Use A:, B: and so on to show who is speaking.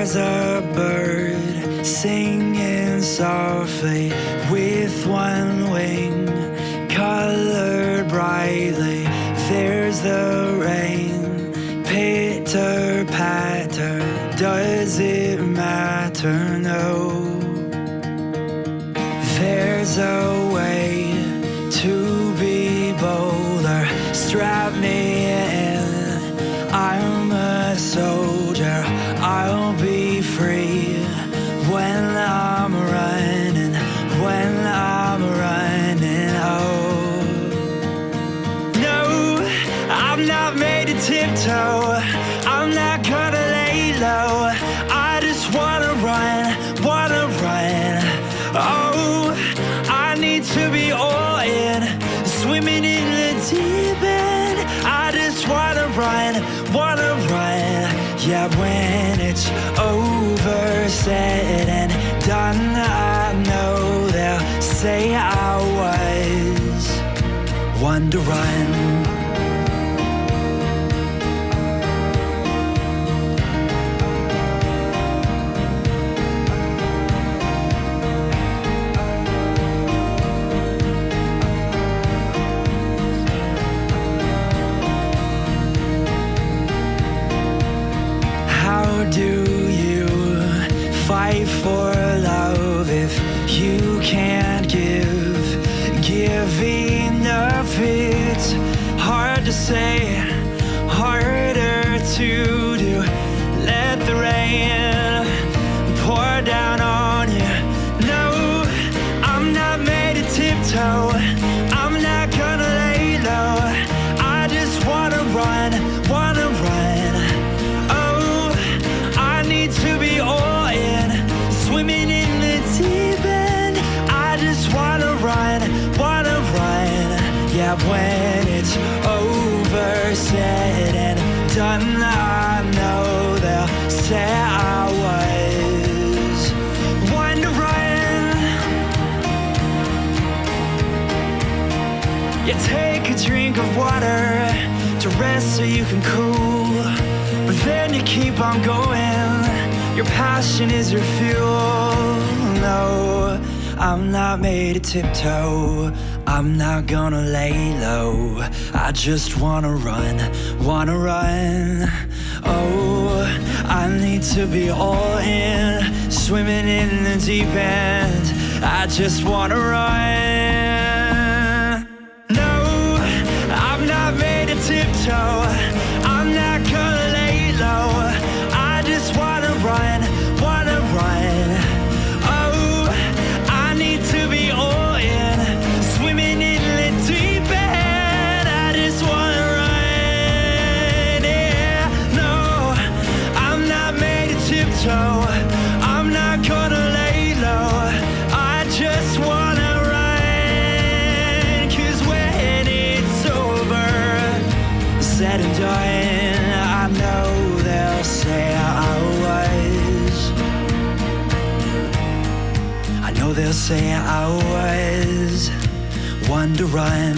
A: There's a bird singing softly with one wing colored brightly. There's the rain, pitter patter. Does it matter? No. There's a way to be bolder. Strap me in. I'm a soldier. I'll be free when I'm running. When I'm running. Oh no, I'm not made to tiptoe. I'm not gonna lay low. I just wanna run. Oh, I need to be all in, swimming in the deep end. I just wanna run. Yeah, when it's over, said and done, I know they'll say I was one to run. Do you fight for love if you can't give enough? It's hard to say, harder to do. Let the rain pour down on you. No, I'm not made to tiptoe. I'm not gonna lay low. I just wanna run. To be all in, swimming in the deep end. I just wanna run. Yeah, when it's over, said and done, I know they'll say I was one to run. You take a drink of water to rest so you can cool, but then you keep on going. Your passion is your fuel. No, I'm not made to tiptoe. I'm not gonna lay low. I just wanna run. Oh, I need to be all in, swimming in the deep end. I just wanna run. No, I'm not made to tiptoe. I'm not gonna lay low. I just wanna run. Oh, I need to be all in, swimming in the deep end. I just wanna run. Yeah, no, I'm not made to tiptoe. I'm not gonna lay low. I just wanna run. 'Cause when it's over, said and done, I know they'll say they'll say I was one to run.